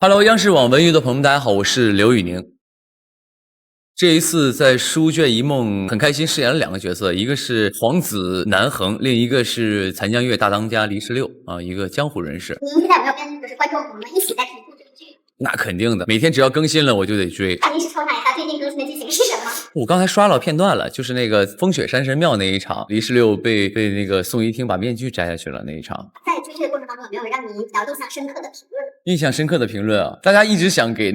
Hello，央视网文娱的朋友们，大家好，我是刘宇宁。这一次在《书卷一梦》很开心饰演了2个角色，一个是皇子南恒，另一个是残江月大当家黎十六啊，一个江湖人士。您现在有没有跟观众朋友们一起在评估这个剧？那肯定的，每天只要更新了我就得追。那您是抽查一下最近更新的剧情是什么？我刚才刷了片段了，就是那个风雪山神庙那一场，黎十六被那个宋一听把面具摘下去了那一场。在追剧的过程当中，有没有让您比较印象深刻的评论？印象深刻的评论啊，大家一直想给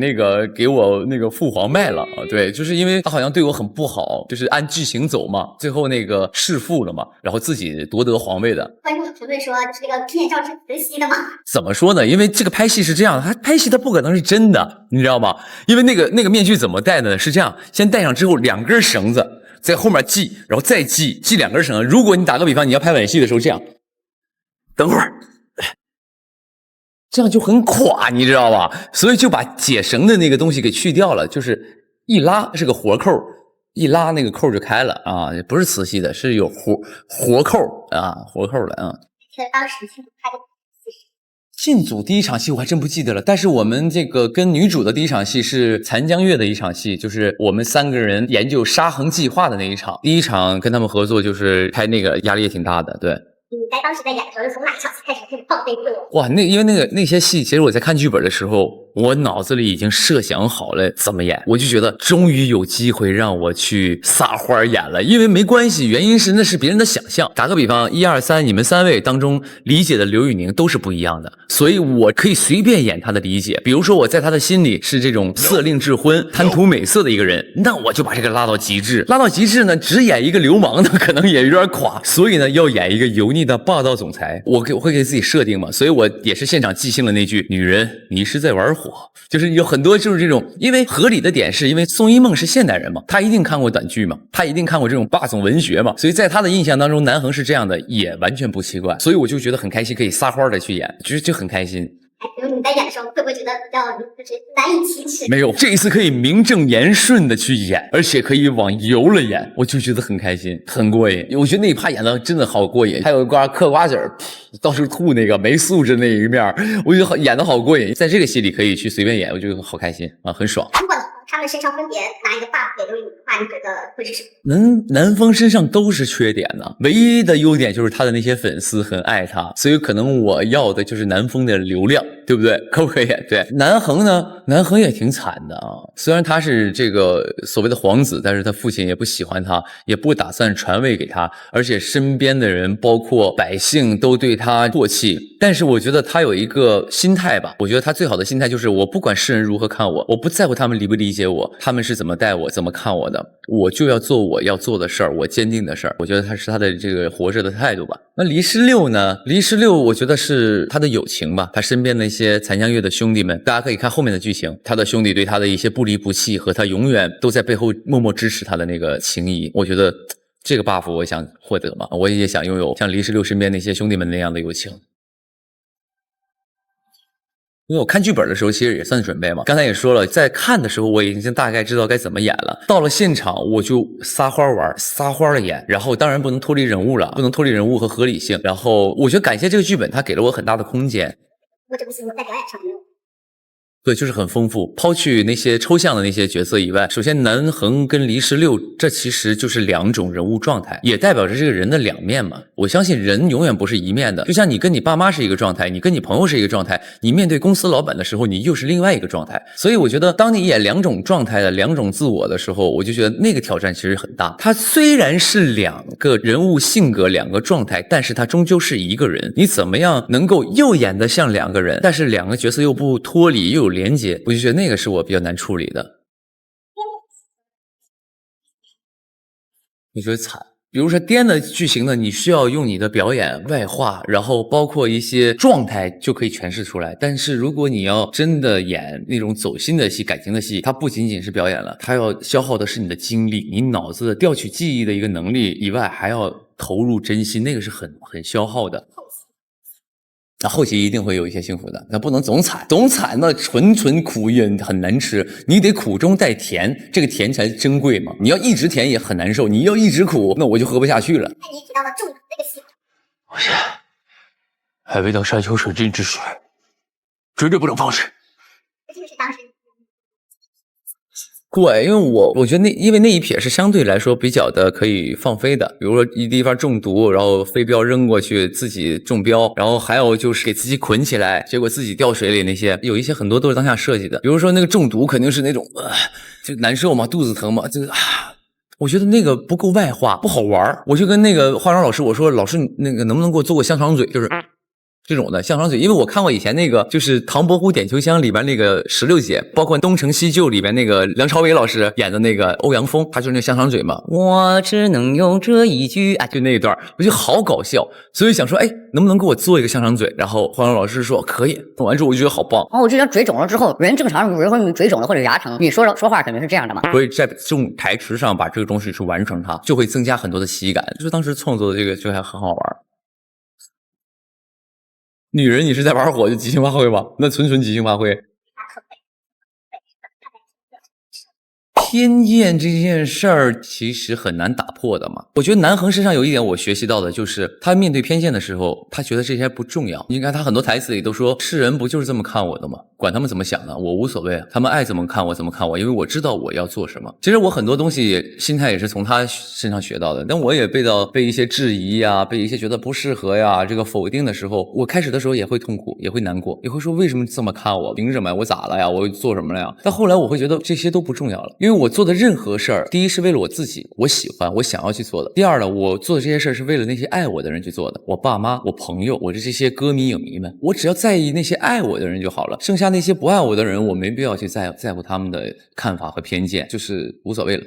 我那个父皇卖了啊，对，就是因为他好像对我很不好，就是按剧情走嘛，最后那个弑父了嘛，然后自己夺得皇位的。观众有评论说这个面罩是慈禧的吗？怎么说呢？因为这个拍戏是这样的，他拍戏他不可能是真的，你知道吗？因为那个面具怎么戴呢？是这样，先戴上之后2根绳子在后面系，然后再系2根绳子。如果你打个比方，你要拍吻戏的时候这样，等会儿。这样就很垮，你知道吧？所以就把解绳的那个东西给去掉了，就是一拉是个活扣，一拉那个扣就开了啊，不是磁吸的，是有活扣啊，活扣的啊。记得当时庆组拍的戏是？进组第一场戏我还真不记得了，但是我们这个跟女主的第一场戏是残江月的一场戏，就是我们3个人研究杀衡计划的那一场。第一场跟他们合作就是拍那个压力也挺大的，对。你在当时在演的时候，是从哪场戏开始放飞自我？哇，因为那些戏，其实我在看剧本的时候，我脑子里已经设想好了怎么演，我就觉得终于有机会让我去撒欢演了。因为没关系，原因是那是别人的想象。打个比方，1、2、3，你们3位当中理解的刘宇宁都是不一样的，所以我可以随便演他的理解。比如说我在他的心里是这种色令智昏、贪图美色的一个人，那我就把这个拉到极致。拉到极致呢，只演一个流氓呢，可能也有点垮，所以呢，要演一个油腻的霸道总裁。我会给自己设定嘛，所以我也是现场即兴了那句：“女人，你是在玩火。”就是有很多就是这种，因为合理的点是因为宋一梦是现代人嘛，他一定看过短剧嘛，他一定看过这种霸总文学嘛，所以在他的印象当中，南恒是这样的，也完全不奇怪。所以我就觉得很开心，可以撒欢的去演，就很开心。比如你在演的时候，会不会觉得比较就是难以启齿？没有，这一次可以名正言顺的去演，而且可以往油了演，我就觉得很开心，很过瘾。我觉得那一趴演的真的好过瘾，还有嗑瓜子儿，到处吐那个没素质那一面，我觉得演的好过瘾。在这个戏里可以去随便演，我觉得好开心啊，很爽。如果他们身上分别拿一个 buff 给刘宇宁的话，你觉得会是什么？南风身上都是缺点呢，唯一的优点就是他的那些粉丝很爱他，所以可能我要的就是南风的流量，对不对？可不可以？对，南恒呢？南恒也挺惨的啊，虽然他是这个所谓的皇子，但是他父亲也不喜欢他，也不打算传位给他，而且身边的人包括百姓都对他唾弃。但是我觉得他有一个心态吧，我觉得他最好的心态就是我不管世人如何看我，我不在乎他们理不理解我，他们是怎么待我，怎么看我的，我就要做我要做的事儿，我坚定的事儿。我觉得他是他的这个活着的态度吧。那黎十六呢？黎十六我觉得是他的友情吧，他身边的一些残江月的兄弟们，大家可以看后面的剧情，他的兄弟对他的一些不离不弃和他永远都在背后默默支持他的那个情谊，我觉得这个 buff 我想获得嘛，我也想拥有像黎十六身边那些兄弟们那样的友情。因为我看剧本的时候其实也算准备嘛，刚才也说了，在看的时候我已经大概知道该怎么演了，到了现场我就撒欢玩，撒欢的演，然后当然不能脱离人物了，不能脱离人物和合理性，然后我觉得感谢这个剧本，它给了我很大的空间。我这部戏在表演上没有。对，就是很丰富。抛去那些抽象的那些角色以外，首先南恒跟黎十六，这其实就是2种人物状态，也代表着这个人的2面嘛。我相信人永远不是一面的，就像你跟你爸妈是一个状态，你跟你朋友是一个状态，你面对公司老板的时候，你又是另外一个状态。所以我觉得，当你演2种状态的2种自我的时候，我就觉得那个挑战其实很大。他虽然是2个人物性格、2个状态，但是他终究是一个人。你怎么样能够又演得像2个人，但是2个角色又不脱离，又有连接，我就觉得那个是我比较难处理的。我觉得惨，比如说颠的剧情呢，你需要用你的表演、外化，然后包括一些状态就可以诠释出来。但是如果你要真的演那种走心的戏、感情的戏，它不仅仅是表演了，它要消耗的是你的精力，你脑子的调取记忆的一个能力以外，还要投入真心，那个是很消耗的。那后期一定会有一些幸福的，那不能总惨，总惨那纯苦也很难吃，你得苦中带甜，这个甜才珍贵嘛。你要一直甜也很难受，你要一直苦，那我就喝不下去了。那你提到了重这个戏，我现还未到山穷水尽之时，绝对不能放弃。当时对，因为我觉得因为那一撇是相对来说比较的可以放飞的，比如说一地方中毒，然后飞镖扔过去，自己中标，然后还有就是给自己捆起来，结果自己掉水里那些，有一些很多都是当下设计的，比如说那个中毒肯定是那种就难受嘛，肚子疼嘛，我觉得那个不够外化，不好玩，我就跟那个化妆老师我说，老师那个能不能给我做个香肠嘴，就是这种的香肠嘴，因为我看过以前那个就是《唐伯虎点秋香》里边那个16姐，包括《东成西就》里边那个梁朝伟老师演的那个欧阳锋，他就是那香肠嘴嘛，我只能用这一句啊，就那一段，我觉得好搞笑，所以想说，哎，能不能给我做一个香肠嘴？然后化妆老师说可以，做完之后我就觉得好棒。我之前嘴肿了之后，人正常，比如说你嘴肿了或者牙疼，你说话肯定是这样的嘛。所以在这种台词上把这个东西去完成它，就会增加很多的喜感。就是当时创作的这个就还很好玩。女人，你是在玩火就即兴发挥吧？那纯即兴发挥。偏见这件事儿其实很难打破的嘛。我觉得南恒身上有一点我学习到的就是，他面对偏见的时候，他觉得这些不重要。你看他很多台词里都说，世人不就是这么看我的吗？管他们怎么想的，我无所谓，他们爱怎么看我怎么看我，因为我知道我要做什么。其实我很多东西心态也是从他身上学到的，但我也被一些质疑呀，被一些觉得不适合呀，这个否定的时候，我开始的时候也会痛苦，也会难过，也会说为什么这么看我，凭什么呀？我咋了呀？我做什么了呀？但后来我会觉得这些都不重要了，因为我做的任何事儿，第一是为了我自己，我喜欢，我想要去做的；第二呢，我做的这些事儿是为了那些爱我的人去做的，我爸妈、我朋友、我的这些歌迷影迷们，我只要在意那些爱我的人就好了，剩下那些不爱我的人，我没必要去在乎他们的看法和偏见，就是无所谓了。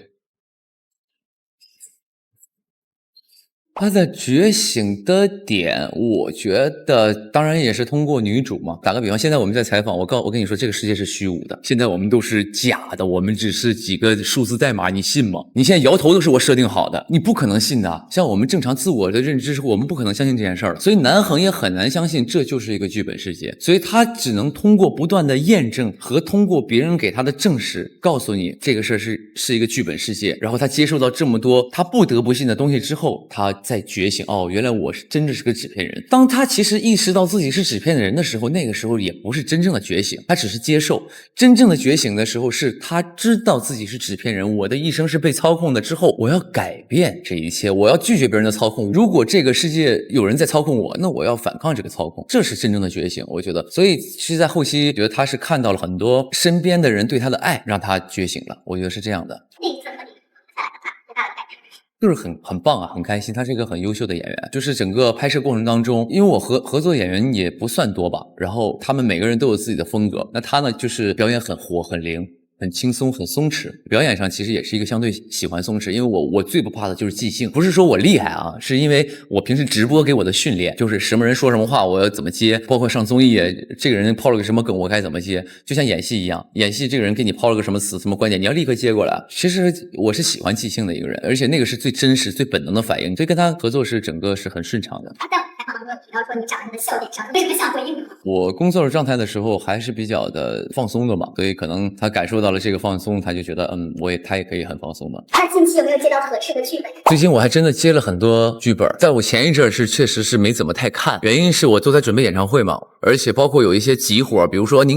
他的觉醒的点，我觉得当然也是通过女主嘛。打个比方，现在我们在采访，我跟你说，这个世界是虚无的，现在我们都是假的，我们只是几个数字代码，你信吗？你现在摇头都是我设定好的，你不可能信的。像我们正常自我的认知，我们不可能相信这件事儿，所以南恒也很难相信这就是一个剧本世界，所以他只能通过不断的验证和通过别人给他的证实，告诉你这个事儿是一个剧本世界。然后他接受到这么多他不得不信的东西之后，他在觉醒，哦，原来我是真的是个纸片人。当他其实意识到自己是纸片的人的时候，那个时候也不是真正的觉醒，他只是接受。真正的觉醒的时候，是他知道自己是纸片人，我的一生是被操控的之后，我要改变这一切，我要拒绝别人的操控。如果这个世界有人在操控我，那我要反抗这个操控，这是真正的觉醒，我觉得。所以其实在后期，觉得他是看到了很多身边的人对他的爱，让他觉醒了，我觉得是这样的。那一次和你最大的改变就是很棒啊，很开心。他是一个很优秀的演员，就是整个拍摄过程当中，因为我合作演员也不算多吧，然后他们每个人都有自己的风格。那他呢，就是表演很活、很灵、很轻松、很松弛。表演上其实也是一个相对喜欢松弛，因为我最不怕的就是即兴，不是说我厉害啊，是因为我平时直播给我的训练，就是什么人说什么话我要怎么接，包括上综艺，这个人抛了个什么梗我该怎么接，就像演戏一样，演戏这个人给你抛了个什么词、什么观点，你要立刻接过来。其实我是喜欢即兴的一个人，而且那个是最真实、最本能的反应，所以跟他合作是整个是很顺畅的。他在我们采访当中有提到说你长在他的笑点上，为什么像回应呢？我工作的状态的时候还是比较的放松的嘛，所以可能他感受到了这个放松，他就觉得他也可以很放松的。他近期有没有接到合适的剧本？最近我还真的接了很多剧本，在我前一阵确实是没怎么太看，原因是我都在准备演唱会嘛，而且包括有一些急活，比如说你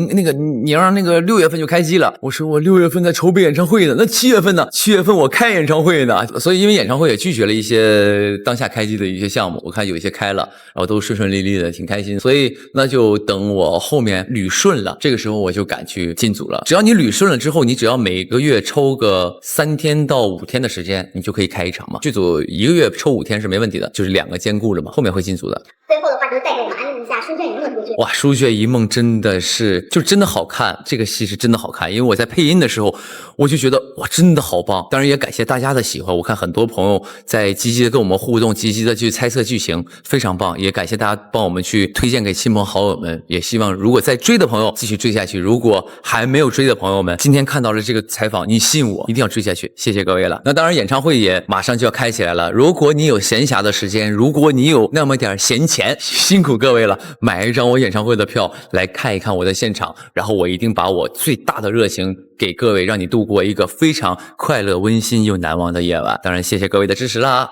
让那个6月份就开机了，我说我6月份在筹备演唱会呢，那7月份呢？7月份我开演唱会呢，所以因为演唱会也拒绝了一些当下开机的一些项目，我看有一些开了，然后都顺顺利利的，挺开心，所以那就等我后面捋顺了，这个时候我就敢去进组了。只要你捋顺了之后，你只要每个月抽个3天到5天的时间，你就可以开一场嘛。剧组1个月抽5天是没问题的，就是2个兼顾了嘛，后面会进组的。最后的话，就带给我们安利一下《书卷一梦》这部剧。哇，《书卷一梦》真的是真的好看，这个戏是真的好看，因为我在配音的时候，我就觉得哇，真的好棒。当然也感谢大家的喜欢，我看很多朋友在积极的跟我们互动，积极的去猜测剧情，非常棒。也感谢大家帮我们去推荐给亲朋好友们，也希望如果在追的朋友继续追下去，如果还没有追的朋友们，今天看到了这个采访，你信我，一定要追下去，谢谢各位了。那当然演唱会也马上就要开起来了，如果你有闲暇的时间，如果你有那么点闲钱，辛苦各位了，买一张我演唱会的票来看一看我的现场，然后我一定把我最大的热情给各位，让你度过一个非常快乐、温馨又难忘的夜晚。当然谢谢各位的支持啦。